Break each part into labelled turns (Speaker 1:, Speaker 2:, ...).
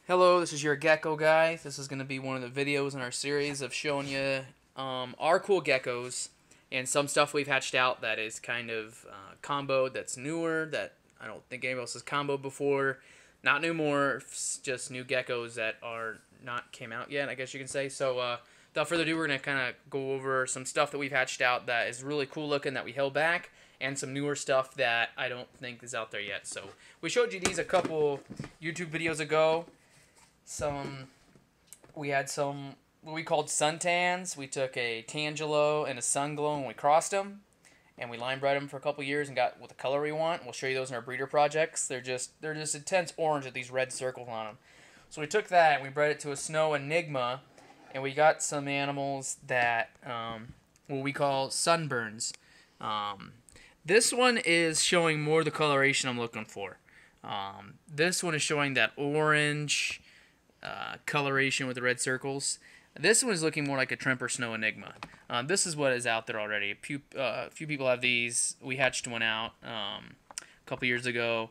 Speaker 1: Hello, this is Your Gecko, guys. This is going to be one of the videos in our series of showing you our cool geckos and some stuff we've hatched out that is kind of comboed, that's newer, that I don't think anybody else has comboed before. Not new morphs, just new geckos that are not came out yet, I guess you can say. So without further ado, we're going to kind of go over some stuff that we've hatched out that is really cool looking that we held back, and some newer stuff that I don't think is out there yet. So we showed you these a couple YouTube videos ago. We had some what we called suntans. We took a Tangelo and a Sunglow and we crossed them, and we line bred them for a couple years and got what the color we want. We'll show you those in our breeder projects. They're just intense orange with these red circles on them. So we took that and we bred it to a Snow Enigma, and we got some animals that what we call sunburns. This one is showing more the coloration I'm looking for. This one is showing that orange coloration with the red circles. This one is looking more like a Tremper Snow Enigma. This is what is out there already. A few people have these. We hatched one out a couple years ago.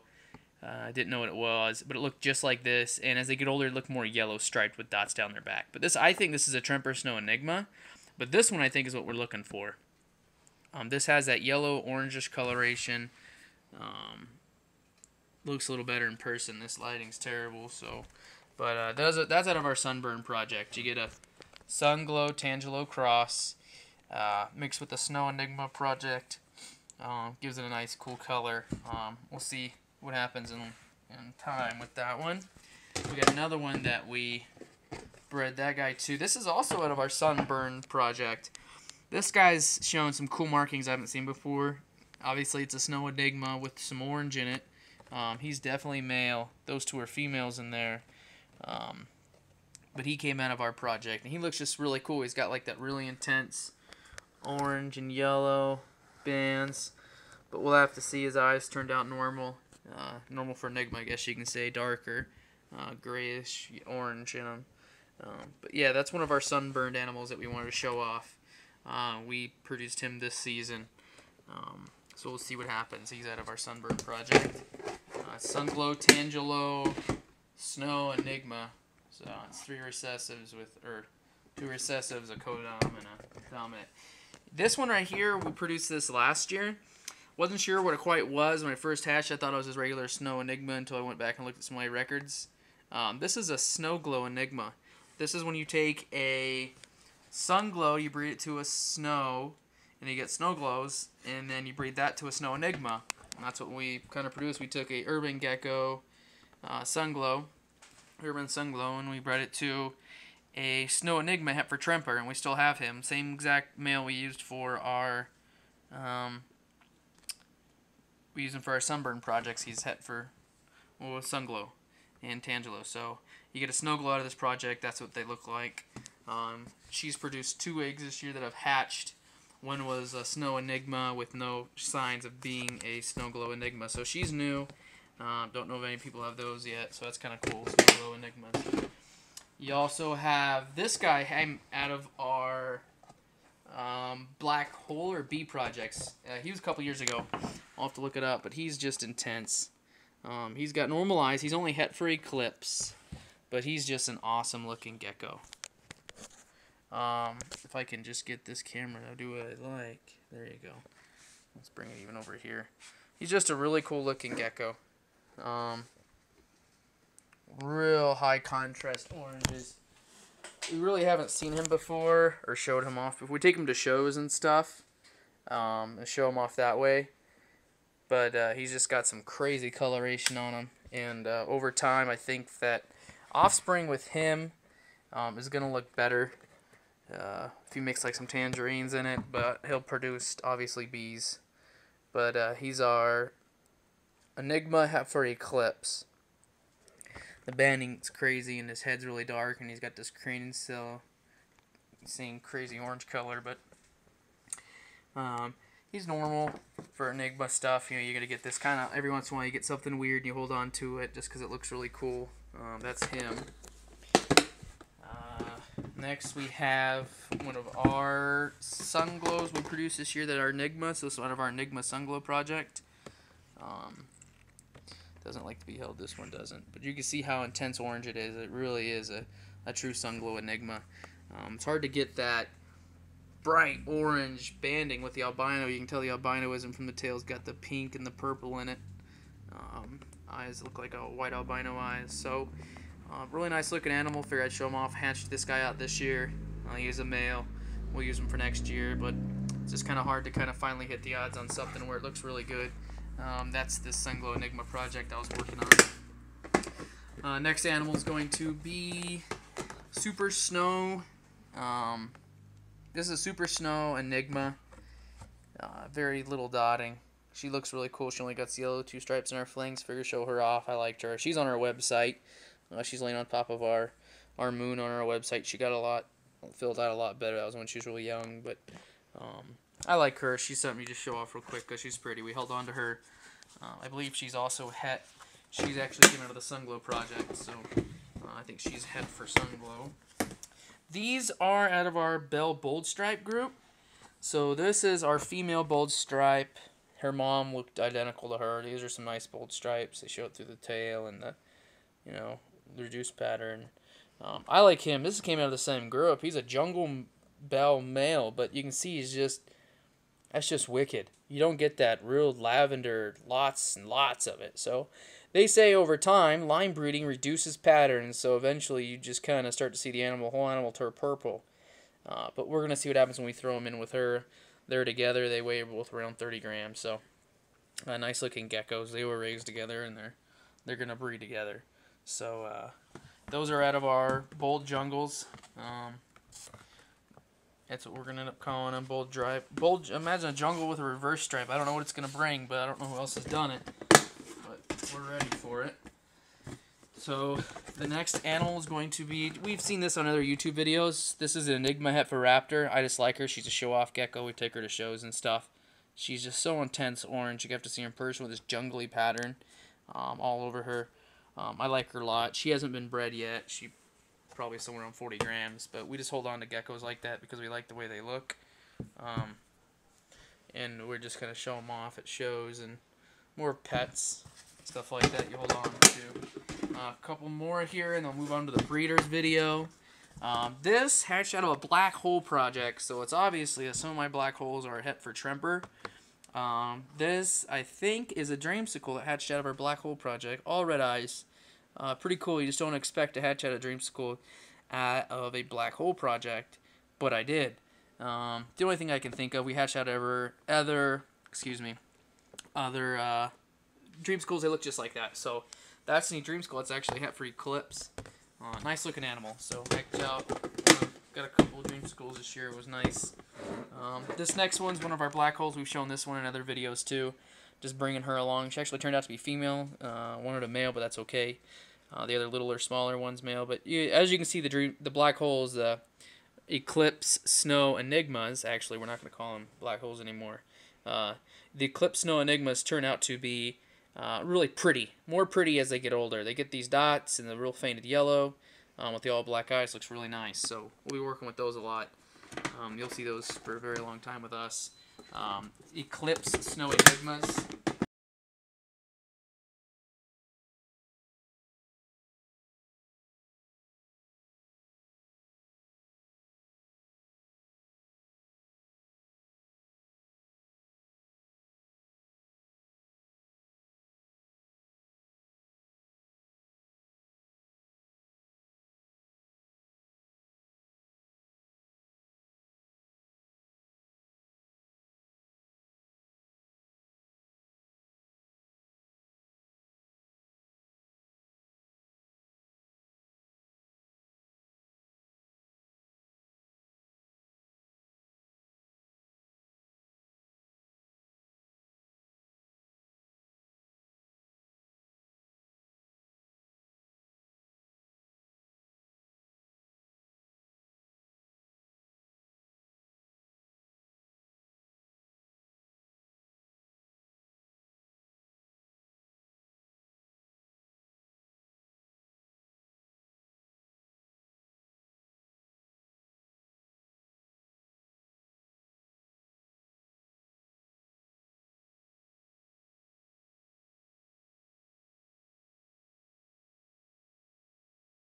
Speaker 1: I didn't know what it was, but it looked just like this. And as they get older, it looked more yellow striped with dots down their back. But this, I think this is a Tremper Snow Enigma. But this one, I think, is what we're looking for. This has that yellow orangish coloration. Looks a little better in person. This lighting's terrible, so. But that's out of our sunburn project. You get a Sunglow Tangelo cross mixed with the Snow Enigma project. Gives it a nice cool color. We'll see what happens in time with that one. We got another one that we bred that guy too. This is also out of our sunburn project. This guy's showing some cool markings I haven't seen before. Obviously it's a Snow Enigma with some orange in it. He's definitely male. Those two are females in there. But he came out of our project, and he looks just really cool. He's got like that really intense orange and yellow bands, but we'll have to see. His eyes turned out normal. Normal for Enigma, I guess you can say. Darker, grayish orange in them. But yeah, that's one of our sunburned animals that we wanted to show off. We produced him this season, so we'll see what happens. He's out of our sunburn project. Sunglow, Tangelo, Snow Enigma. So it's two recessives, a codom, and a dominant. This one right here, we produced this last year. Wasn't sure what it quite was when I first hatched. I thought it was just regular Snow Enigma until I went back and looked at some of my records. This is a Snow Glow Enigma. This is when you take a Sunglow, you breed it to a Snow, and you get Snow Glows, and then you breed that to a Snow Enigma. And that's what we kind of produced. We took a Urban Gecko Sunglow, Urban Sunglow, and we bred it to a Snow Enigma het for Tremper, and we still have him. Same exact male we used for our sunburn projects. He's het for Sunglow and Tangelo. So you get a Snow Glow out of this project. That's what they look like. She's produced 2 eggs this year that have hatched. One was a Snow Enigma with no signs of being a Snow Glow Enigma. So she's new. Don't know if any people have those yet, so that's kind of cool. Snow Glow Enigmas. You also have this guy out of our Black Hole or Bee projects. He was a couple years ago. I'll have to look it up, but he's just intense. He's got normal eyes. He's only het for eclipse, but he's just an awesome looking gecko. If I can just get this camera to do what I like. There you go. Let's bring it even over here. He's just a really cool looking gecko. Real high contrast oranges. We really haven't seen him before or showed him off. If we take him to shows and stuff, and show him off that way. But he's just got some crazy coloration on him. And over time, I think that offspring with him is going to look better. If you mix like some tangerines in it, but he'll produce obviously bees. But he's our Enigma het for Eclipse. The banding's crazy and his head's really dark, and he's got this cranium still seeing crazy orange color, but he's normal for Enigma stuff. You know, you're gonna get this kind of every once in a while. You get something weird and you hold on to it just because it looks really cool. That's him. Next we have one of our Sunglows we produced this year that are Enigma. So this is one of our Enigma Sunglow project. Doesn't like to be held. This one doesn't. But you can see how intense orange it is. It really is a true Sunglow Enigma. It's hard to get that bright orange banding with the albino. You can tell the albinoism from the tail. It's got the pink and the purple in it. Eyes look like a white albino eyes. So, really nice looking animal. Figured I'd show him off. Hatched this guy out this year. He's a male. We'll use him for next year, but it's just kind of hard to kind of finally hit the odds on something where it looks really good. That's this Sunglow Enigma project I was working on. Next animal is going to be Super Snow. This is a Super Snow Enigma. Very little dotting. She looks really cool. She only got the yellow 2 stripes in her flanks. Figure show her off. I liked her. She's on our website. She's laying on top of our moon on our website. She got filled out a lot better. That was when she was really young, but I like her. She's something you just show off real quick because she's pretty. We held on to her. I believe she's also het. She's actually came out of the Sunglow project, so I think she's het for Sunglow. These are out of our Bell Bold Stripe group. So this is our female Bold Stripe. Her mom looked identical to her. These are some nice bold stripes. They show it through the tail and the, the reduced pattern. I like him. This came out of the same group. He's a Jungle Bell male, but you can see that's just wicked. You don't get that real lavender, lots and lots of it. So they say over time, line breeding reduces patterns, so eventually you just kind of start to see the whole animal turn purple. But we're going to see what happens when we throw them in with her. They're together. They weigh both around 30 grams. So nice looking geckos. They were raised together, and they're going to breed together. So those are out of our Bold Jungles. That's what we're going to end up calling them, Bold Stripe. Imagine a jungle with a reverse stripe. I don't know what it's going to bring, but I don't know who else has done it. But we're ready for it. So the next animal is going to be, we've seen this on other YouTube videos. This is an Enigma Raptor. I just like her. She's a show-off gecko. We take her to shows and stuff. She's just so intense orange. You have to see her in person with this jungly pattern all over her. I like her a lot. She hasn't been bred yet. She probably somewhere around 40 grams. But we just hold on to geckos like that because we like the way they look. And we're just going to show them off at shows and more pets, stuff like that you hold on to. A couple more here, and then we'll move on to the breeders video. This hatched out of a black hole project, so it's obviously some of my black holes are het for Tremper. This, I think, is a dreamsicle that hatched out of our black hole project. All red eyes. Pretty cool. You just don't expect to hatch out a dreamsicle out of a black hole project, but I did. The only thing I can think of, we hatched out of other dreamsicles. They look just like that. So that's the dreamsicle. It's actually het for Eclipse. Nice looking animal. So checked out. Got a couple of dreamsicles this year. It was nice. This next one's one of our black holes. We've shown this one in other videos too. Just bringing her along. She actually turned out to be female. Wanted a male, but that's okay. The other littler, smaller one's male. But as you can see, the black holes, the Eclipse Snow Enigmas. Actually, we're not going to call them black holes anymore. The Eclipse Snow Enigmas turn out to be really pretty. More pretty as they get older. They get these dots and the real fainted yellow with the all black eyes. Looks really nice. So we'll be working with those a lot. You'll see those for a very long time with us. Eclipse Snow Enigmas.